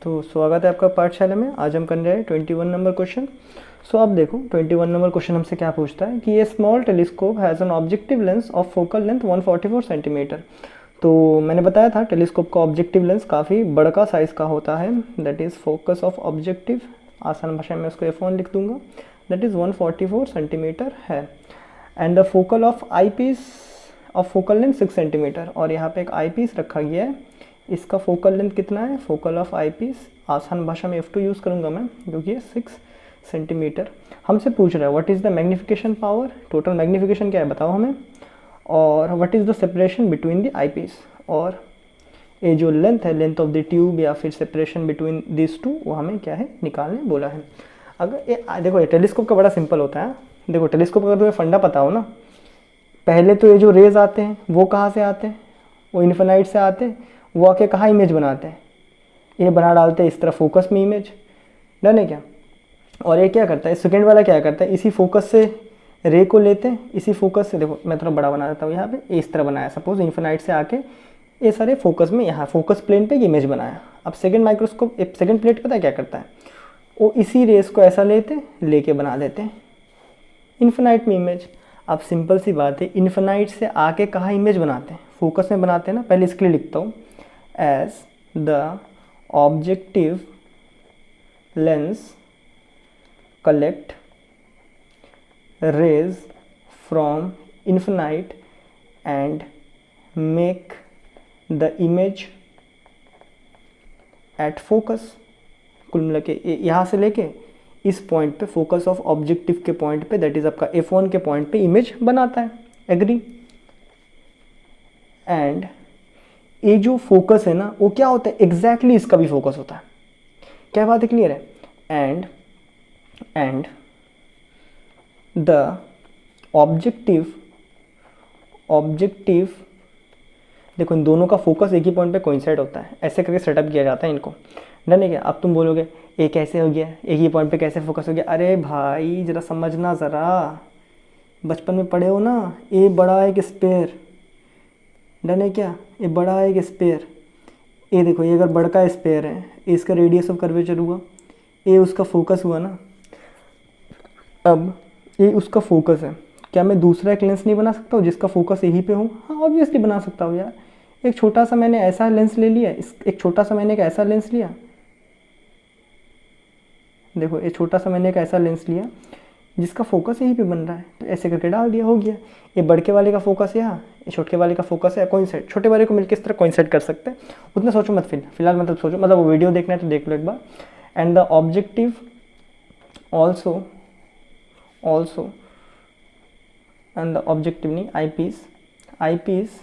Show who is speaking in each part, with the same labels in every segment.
Speaker 1: तो स्वागत है आपका पाठशाला में। आज हम करने रहे हैं 21 नंबर क्वेश्चन। सो अब देखो 21 नंबर क्वेश्चन हमसे क्या पूछता है कि ये small telescope has an objective lens of focal length 144 centimetre. तो मैंने बताया था टेलीस्कोप का ऑब्जेक्टिव लेंस काफ़ी बड़का साइज़ का होता है, that is focus of objective, आसान भाषा में उसको F1 लिख दूंगा, दैट इज़ 144 सेंटीमीटर है। And the focal of eyepiece of focal length 6 centimetre, और यहाँ पे एक आई पीस रखा गया है, इसका फोकल लेंथ कितना है, फोकल ऑफ आई पीस, आसान भाषा में F2 यूज़ करूँगा मैं क्योंकि ये 6 सेंटीमीटर। हमसे पूछ रहा है what is the magnification power, total magnification क्या है बताओ हमें, और what is the separation between the eyepiece, और ये जो लेंथ है, लेंथ ऑफ द ट्यूब या फिर सेपरेशन बिटवीन दिस टू, वो हमें क्या है निकालने बोला है। अगर ये देखो ये टेलीस्कोप का बड़ा सिंपल होता है। देखो टेलीस्कोप का अगर तुम्हें फंडा पता हो ना, पहले तो ये जो रेज आते हैं वो कहाँ से आते हैं, वो इन्फिनाइट से आते हैं, वो आके कहाँ इमेज बनाते हैं, ये बना डालते हैं इस तरह फोकस में इमेज, डन है क्या। और ये क्या करता है, सेकेंड वाला क्या करता है, इसी फोकस से रे को लेते हैं, इसी फोकस से, देखो मैं थोड़ा बड़ा बना देता हूँ, यहाँ पे इस तरह बनाया, सपोज इन्फिनाइट से आके ये सारे फोकस में, यहाँ फोकस प्लेन पे इमेज बनाया। अब सेकेंड माइक्रोस्कोप, सेकेंड प्लेट पता है क्या करता है, वो इसी रेस को ऐसा लेके बना देते हैं इन्फिनाइट में इमेज। अब सिंपल सी बात है, इन्फिनाइट से आके कहाँ इमेज बनाते हैं, फोकस में बनाते हैं ना। पहले इसके लिए लिखता हूँ, as the objective lens collect rays from infinite and make the image at focus। कुल मिला के यहाँ से लेके इस पॉइंट पे, फोकस ऑफ ऑब्जेक्टिव के पॉइंट पे, दैट इज आपका F1 के पॉइंट पे इमेज बनाता है, एग्री। एंड ये जो फोकस है ना, वो क्या होता है, एग्जैक्टली इसका भी फोकस होता है। क्या बात है, क्लियर है। एंड द ऑब्जेक्टिव देखो इन दोनों का फोकस एक ही पॉइंट पे कोइंसाइड होता है, ऐसे करके सेटअप किया जाता है इनको, डन है क्या। अब तुम बोलोगे ये कैसे हो गया, एक ही पॉइंट पे कैसे फोकस हो गया। अरे भाई जरा समझना, ज़रा बचपन में पढ़े हो ना, ये बड़ा है एक स्पेयर, डन है क्या, ये बड़ा है एक स्पेयर। ये देखो ये अगर बड़ा का स्पेयर है, इसका रेडियस ऑफ कर्वेचर हुआ, ये उसका फोकस हुआ ना। अब ये उसका फोकस है, क्या मैं दूसरा एक लेंस नहीं बना सकता हूँ जिसका फोकस यहीं पे हो? हाँ ऑब्वियसली बना सकता हूँ यार। एक छोटा सा मैंने ऐसा लेंस ले लिया, एक छोटा सा मैंने एक ऐसा लेंस लिया, देखो ये छोटा सा मैंने एक ऐसा लेंस लिया जिसका फोकस यहीं पे बन रहा है, तो ऐसे करके डाल दिया, हो गया। ये बड़के वाले का फोकस यहाँ, ये छोटे वाले का फोकस है, कोइंसाइड, छोटे वाले को मिलकर इस तरह कोइंसाइड कर सकते हैं। उतना सोचो मत, फिलहाल मतलब सोचो, मतलब वो वीडियो देखना है तो देख लो एक बार। And the objective also and the objective नहीं, eyepiece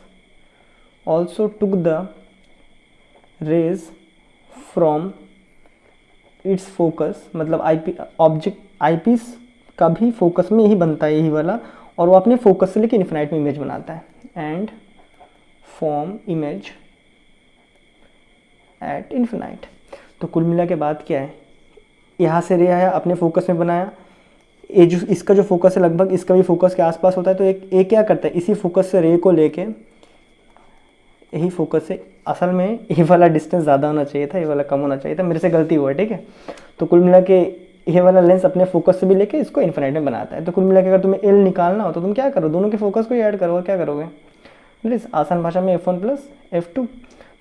Speaker 1: also took the rays from its focus, मतलब आई पीस का भी फोकस में यही बनता है, यही वाला, और वो अपने फोकस से लेके इन्फिनाइट में इमेज बनाता है। And form image at infinite. तो कुल मिला के बात क्या है, यहाँ से रे आया, अपने फोकस में बनाया, ये जो इसका जो फोकस है लगभग इसका भी फोकस के आसपास होता है, तो एक क्या करता है, इसी फोकस से रे को लेके, यही फोकस से, असल में ये वाला डिस्टेंस ज़्यादा होना चाहिए था, ये वाला कम होना चाहिए था, मेरे से गलती हुआ है, ठीक है। तो कुल मिला के ये वाला लेंस अपने फोकस से भी लेके इसको इन्फिनाइट में बनाता है। तो कुल मिला के अगर तुम्हें एल निकालना हो तो तुम क्या करो, दोनों के फोकस को ही ऐड करो, और क्या करोगे, प्लीज़ आसान भाषा में F1 प्लस F2।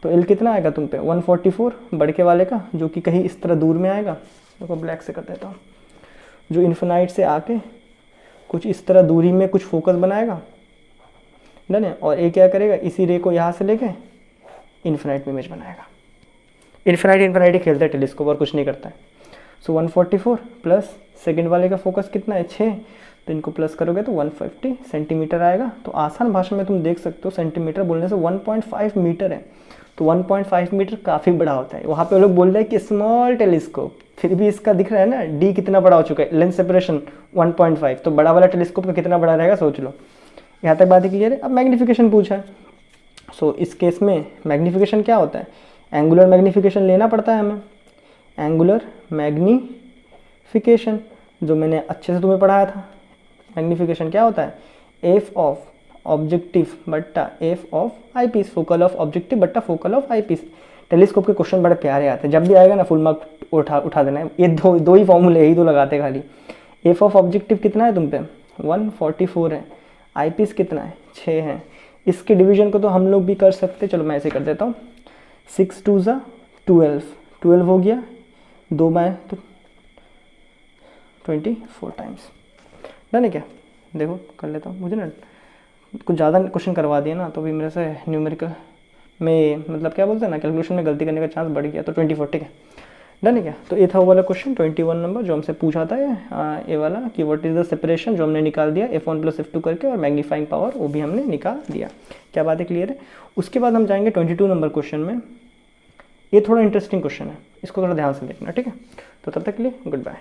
Speaker 1: तो एल कितना आएगा तुम पे, 144 बड़के वाले का, जो कि कहीं इस तरह दूर में आएगा, देखो ब्लैक से कर देता हूँ, जो इन्फिनाइट से आके कुछ इस तरह दूरी में कुछ फोकस बनाएगा, डन है। और ये क्या करेगा, इसी रे को यहाँ से लेके इन्फिनाइट में इमेज बनाएगा। इन्फिनाइट ही खेलता है टेलीस्कोप, और कुछ नहीं करता है। सो 144 प्लस सेकेंड वाले का फोकस कितना है, 6, तो इनको प्लस करोगे तो 150 सेंटीमीटर आएगा। तो आसान भाषा में तुम देख सकते हो, सेंटीमीटर बोलने से 1.5 मीटर है, तो 1.5 मीटर काफ़ी बड़ा होता है। वहाँ पे वो लोग बोल रहे हैं कि स्मॉल टेलीस्कोप, फिर भी इसका दिख रहा है ना डी कितना बड़ा हो चुका है, लेंस सेपरेशन 1.5, तो बड़ा वाला टेलीस्कोप का कितना बड़ा रहेगा सोच लो। यहाँ तक बात क्लियर है। अब मैग्नीफिकेशन पूछा है, सो इस केस में मैग्नीफिकेशन क्या होता है, एंगुलर मैग्नीफिकेशन लेना पड़ता है हमें, एंगुलर मैग्नीफिकेशन जो मैंने अच्छे से तुम्हें पढ़ाया था। मैग्नीफिकेशन क्या होता है, एफ ऑफ ऑब्जेक्टिव बट्टा F of eyepiece, focal of objective बट्टा focal of eyepiece. Telescope के क्वेश्चन बड़े प्यारे आते हैं, जब भी आएगा ना फुल मार्क उठा देना है। ये दो ही फॉर्मूले, यही दो लगाते खाली। एफ ऑफ ऑब्जेक्टिव कितना है तुम पे 144 है, आई पीस कितना है 6 है। इसके डिवीजन को तो हम लोग भी कर सकते, चलो मैं ऐसे कर देता हूँ, 6 2 ज़ा 12 हो गया, 2 बाय तो 24 टाइम्स। डन है क्या? देखो कर लेता हूँ, मुझे ना कुछ ज़्यादा क्वेश्चन करवा दिया ना, तो भी मेरे से न्यूमेरिकल में मतलब क्या बोलते हैं ना, कैलकुलेशन में गलती करने का चांस बढ़ गया, तो 24 ठीक है। डन है क्या? तो ये था वो वाला क्वेश्चन 21 नंबर जो हमसे पूछा था ये वाला कि व्हाट इज़ द सेपरेशन, जो हमने निकाल दिया f1 + f2 करके, और मैग्नीफाइंग पावर वो भी हमने निकाल दिया। क्या बात है, क्लियर है? उसके बाद हम जाएंगे 22 नंबर क्वेश्चन में। ये थोड़ा इंटरेस्टिंग क्वेश्चन है, इसको थोड़ा ध्यान से देखना, ठीक है? तो तब तक के लिए गुड बाय।